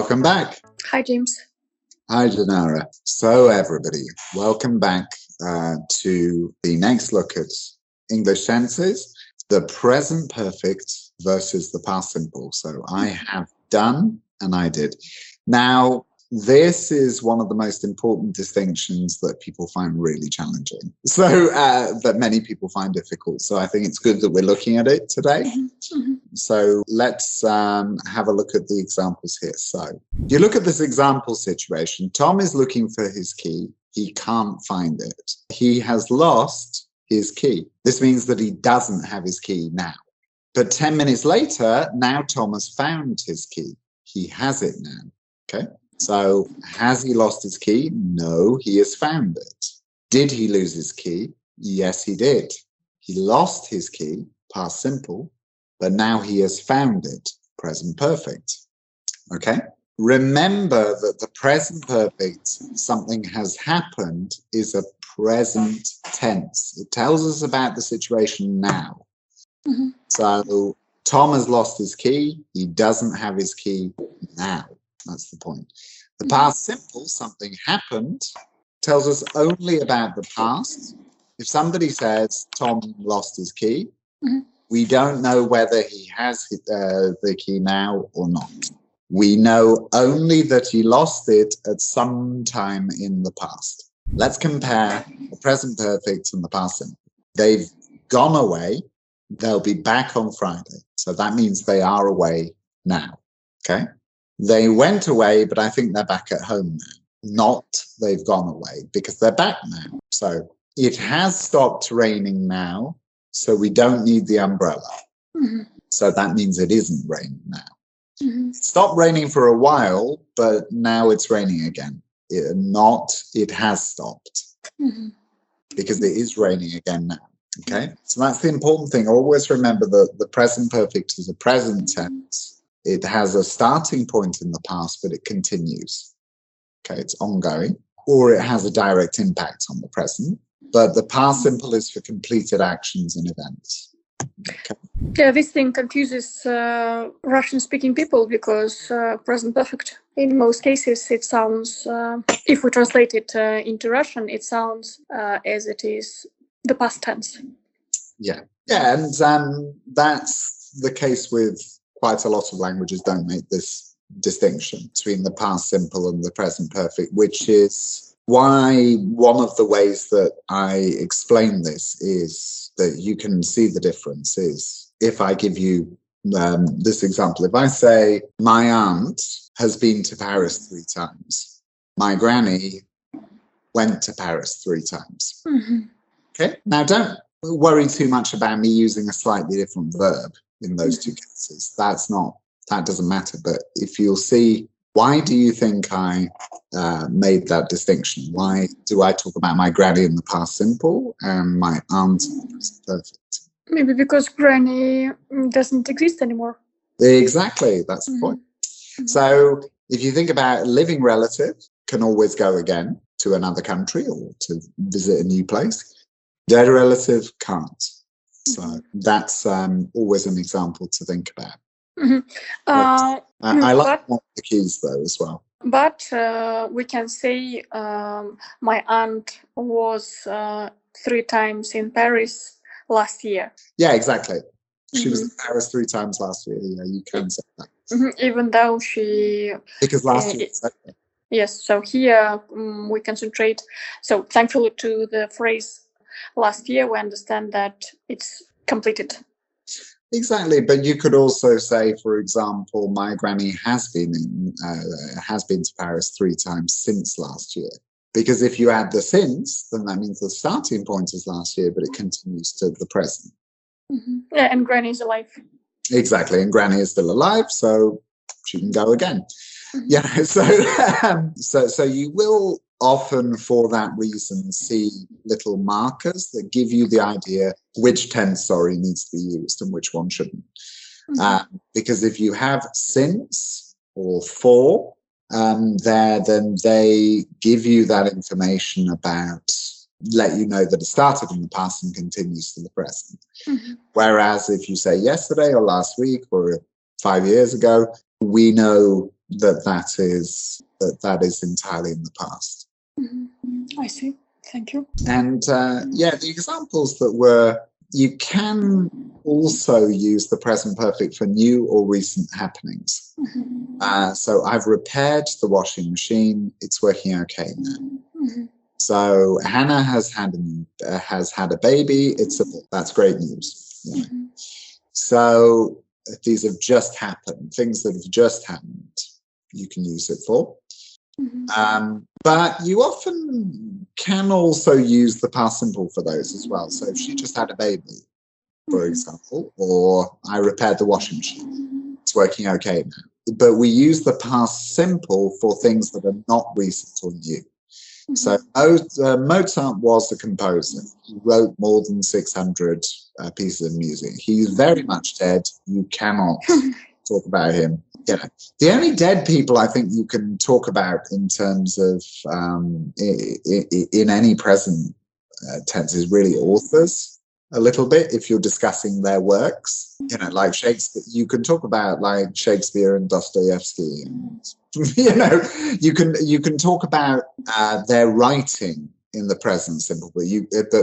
Welcome back. Hi, James. Hi, Janara. So everybody, welcome back to the next look at English tenses, the present perfect versus the past simple. So I have done and I did. Now, this is one of the most important distinctions that people find really challenging. So that many people find difficult. So I think it's good that we're looking at it today. So let's have a look at the examples here. So you look at this example situation. Tom is looking for his key. He can't find it. He has lost his key. This means that he doesn't have his key now. But 10 minutes later, now Tom has found his key. He has it now. Okay. So has he lost his key? No, he has found it. Did he lose his key? Yes, he did. He lost his key, past simple, but now he has found it, present perfect. Okay? Remember that the present perfect, something has happened, is a present tense. It tells us about the situation now. So Tom has lost his key. He doesn't have his key now. That's the point. The past simple, something happened, tells us only about the past. If somebody says Tom lost his key, we don't know whether he has the key now or not. We know only that he lost it at some time in the past. Let's compare the present perfect and the past simple. They've gone away. They'll be back on Friday. So that means they are away now. Okay? They went away, but I think they're back at home now. Not they've gone away, because they're back now. So it has stopped raining now, so we don't need the umbrella. So that means it isn't raining now. It stopped raining for a while, but now it's raining again. It has stopped. Because it is raining again now. Okay? So that's the important thing. Always remember that the present perfect is a present tense. It has a starting point in the past, but it continues. Okay, it's ongoing. Or it has a direct impact on the present. But the past simple is for completed actions and events. Okay. Yeah, this thing confuses Russian-speaking people because present perfect, in most cases, it sounds, if we translate it into Russian, it sounds as it is the past tense. Yeah, and that's the case with quite a lot of languages. Don't make this distinction between the past simple and the present perfect, which is why one of the ways that I explain this is that you can see the difference is if I give you this example. If I say, my aunt has been to Paris 3 times. My granny went to Paris 3 times. Okay, now don't worry too much about me using a slightly different verb in those two cases. That doesn't matter. But if you'll see, why do you think I made that distinction? Why do I talk about my granny in the past simple and my aunt in the present perfect? Maybe because granny doesn't exist anymore. Exactly, that's the point. So if you think about a living relative can always go again to another country or to visit a new place. Dead relative can't. So that's always an example to think about. I like the keys though as well. But we can say my aunt was 3 times in Paris last year. Yeah, exactly. She was in Paris 3 times last year. Yeah, you can say that. Even though she... Because last year... Yes, so here we concentrate. So thankfully to the phrase last year, we understand that it's completed. Exactly, but you could also say, for example, my granny has been to Paris 3 times since last year. Because if you add the since, then that means the starting point is last year, but it continues to the present. Yeah, and granny is alive. Exactly, and granny is still alive, so she can go again. Yeah, so you will often, for that reason, see little markers that give you the idea which tense, needs to be used and which one shouldn't. Because if you have since or for there, then they give you that information about, let you know that it started in the past and continues to the present. Whereas if you say yesterday or last week or 5 years ago, we know that is entirely in the past. I see. Thank you. And the examples that were, you can also use the present perfect for new or recent happenings. So I've repaired the washing machine. It's working okay now. So Hannah has had a baby. That's great news. Yeah. So these have just happened. Things that have just happened, you can use it for. But you often can also use the past simple for those as well. So if she just had a baby, for example, or I repaired the washing machine, it's working okay now. But we use the past simple for things that are not recent or new. So Mozart was a composer. He wrote more than 600 pieces of music. He's very much dead. You cannot talk about him. You know, the only dead people I think you can talk about in terms of in any present tense is really authors a little bit. If you're discussing their works, you know, like Shakespeare, you can talk about like Shakespeare and Dostoevsky, and you know, you can talk about their writing in the present simple. But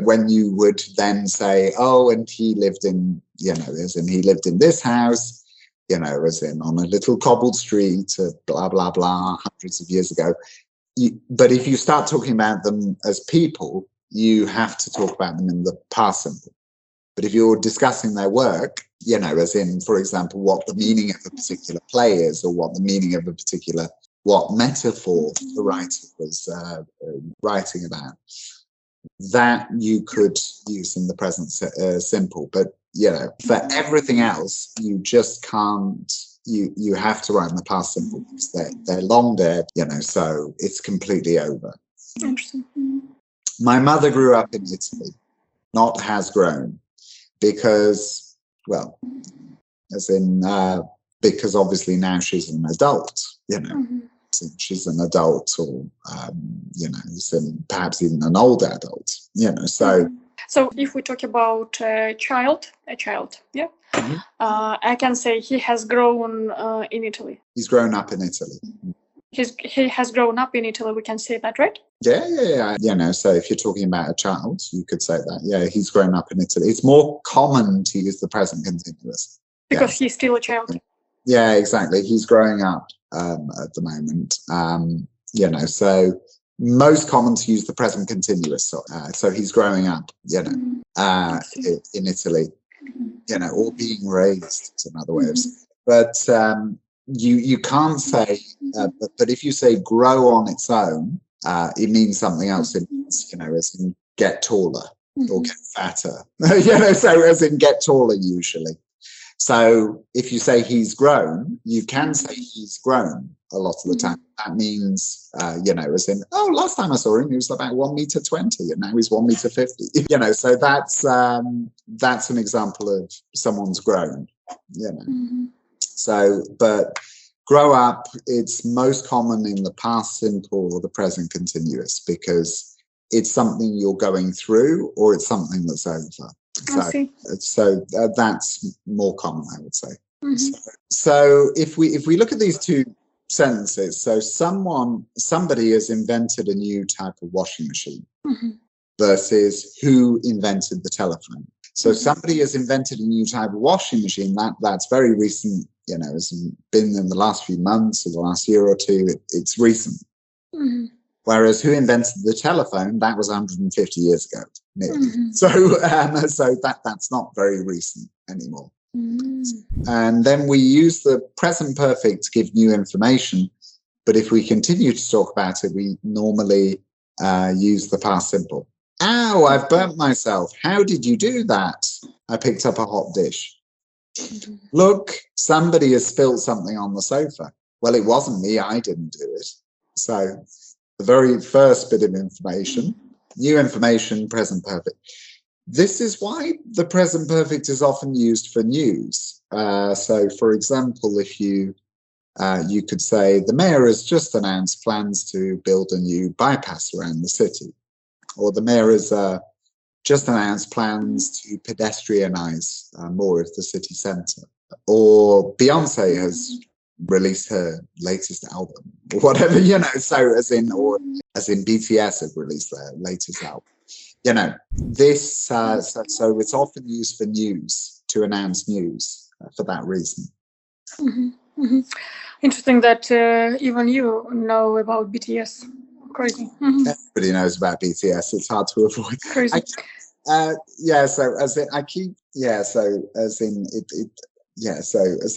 when you would then say, oh, and he lived in, you know, as in he lived in this house, you know, as in on a little cobbled street, blah, blah, blah, hundreds of years ago. But if you start talking about them as people, you have to talk about them in the past simple. But if you're discussing their work, you know, as in, for example, what the meaning of a particular play is, or what the meaning of what metaphor the writer was writing about, that you could use in the present simple. But you know, for everything else, you just can't. You have to write in the past simple because they're long dead. You know, so it's completely over. Interesting. My mother grew up in Italy, not has grown, because, well, as in because obviously now she's an adult. You know, she's an adult, or you know, perhaps even an older adult. You know, so. So if we talk about a child, yeah, I can say he has grown in Italy. He's grown up in Italy. He has grown up in Italy. We can say that, right? Yeah. You know, so if you're talking about a child, you could say that. Yeah, he's grown up in Italy. It's more common to use the present continuous because he's still a child. Yeah, exactly. He's growing up at the moment. You know, so. Most common to use the present continuous. So he's growing up, you know, in Italy, you know, or being raised is another way of saying it. But you can't say, but if you say grow on its own, it means something else. It means, you know, as in get taller or get fatter, you know, so as in get taller usually. So if you say he's grown, you can say he's grown a lot of the time. That means, you know, as in, oh, last time I saw him, he was about 1.20 meters, and now he's 1.50 meters. You know, so that's an example of someone's grown, you know. So, but grow up, it's most common in the past simple or the present continuous, because it's something you're going through or it's something that's over. So that's more common, I would say. So if we look at these two sentences, so somebody has invented a new type of washing machine versus who invented the telephone. So somebody has invented a new type of washing machine. That's very recent, you know, it's been in the last few months or the last year or two. It's recent. Whereas who invented the telephone, that was 150 years ago. So that's not very recent anymore. And then we use the present perfect to give new information. But if we continue to talk about it, we normally use the past simple. Ow, I've burnt myself. How did you do that? I picked up a hot dish. Look, somebody has spilled something on the sofa. Well, it wasn't me. I didn't do it. So the very first bit of information, new information, present perfect. This is why the present perfect is often used for news. So, for example, if you could say, the mayor has just announced plans to build a new bypass around the city. Or the mayor has just announced plans to pedestrianize more of the city centre. Or Beyonce has released her latest album or whatever, you know, so as in BTS have released their latest album. You know, this, so it's often used for news, to announce news for that reason. Interesting that even you know about BTS. Crazy. Everybody knows about BTS. It's hard to avoid. Crazy. Yeah, so as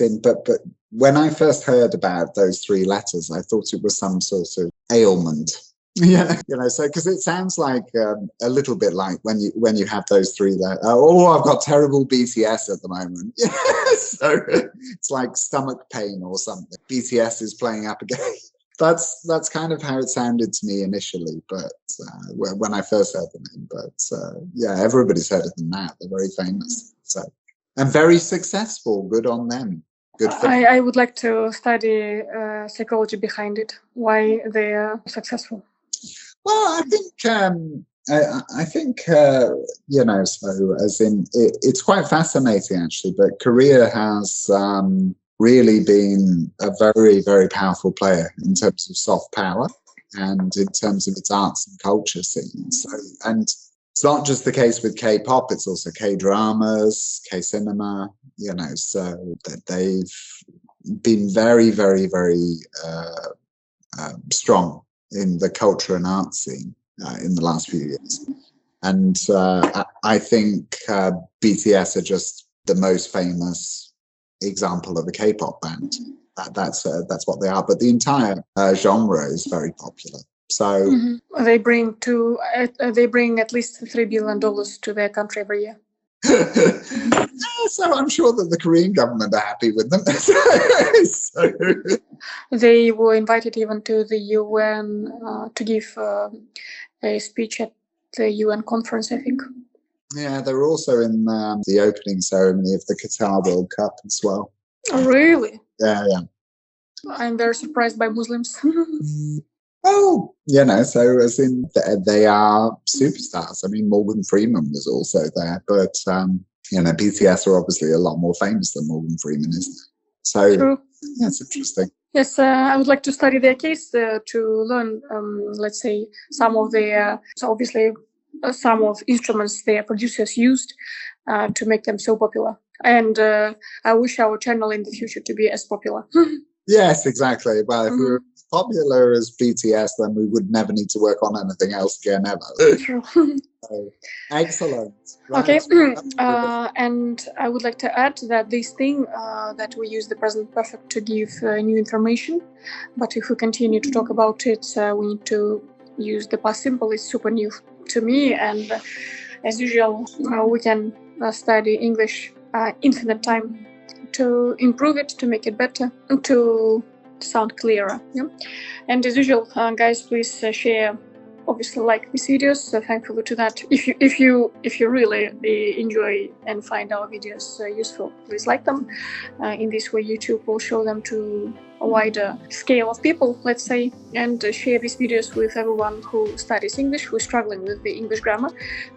in, but when I first heard about those three letters, I thought it was some sort of ailment. Yeah, you know, so because it sounds like a little bit like when you have those three letters. Oh, I've got terrible BTS at the moment. Yeah, so it's like stomach pain or something. BTS is playing up again. That's kind of how it sounded to me initially, but when I first heard the name. But yeah, everybody's heard of them now. They're very famous, so and very successful. Good on them. Good for them. I would like to study psychology behind it. Why they are successful? Well, I think you know. So as in, it's quite fascinating actually. But Korea has really been a very, very powerful player in terms of soft power and in terms of its arts and culture scene. So, and it's not just the case with K-pop, it's also K-dramas, K-cinema, you know, so that they've been very, very, very strong in the culture and art scene in the last few years. And I think BTS are just the most famous example of a K-pop band. That's what they are. But the entire genre is very popular. So they bring at least $3 billion to their country every year. So I'm sure that the Korean government are happy with them. So. They were invited even to the UN to give a speech at the UN conference, I think. Yeah, they were also in the opening ceremony of the Qatar World Cup as well. Oh, really? Yeah. I'm very surprised by Muslims. Oh, you know, so as in they are superstars. I mean, Morgan Freeman was also there, but you know, BTS are obviously a lot more famous than Morgan Freeman is. So True. That's interesting. Yes, I would like to study their case to learn, let's say, some of their, so obviously, some of instruments their producers used to make them so popular. And I wish our channel in the future to be as popular. Yes, exactly. Well, if we were as popular as BTS, then we would never need to work on anything else again ever. True. So, excellent. Right. Okay, and I would like to add that this thing that we use the present perfect to give new information, but if we continue to talk about it, we need to use the past simple. It's super new to me, and as usual, we can study English infinite time to improve it, to make it better, to sound clearer. Yeah? And as usual, guys, please share. Obviously, like these videos. So thankful to that. If you really enjoy and find our videos useful, please like them. In this way, YouTube will show them to a wider scale of people, let's say, and share these videos with everyone who studies English, who is struggling with the English grammar.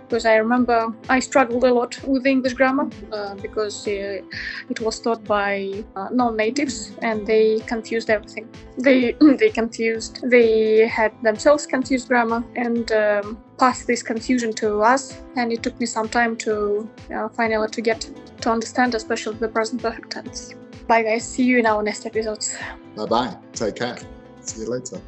Because I remember I struggled a lot with the English grammar because it was taught by non-natives, and they confused everything. They had themselves confused grammar and passed this confusion to us. And it took me some time to finally to understand, especially the present perfect tense. Bye guys, see you in our next episodes. Bye bye, take care, see you later.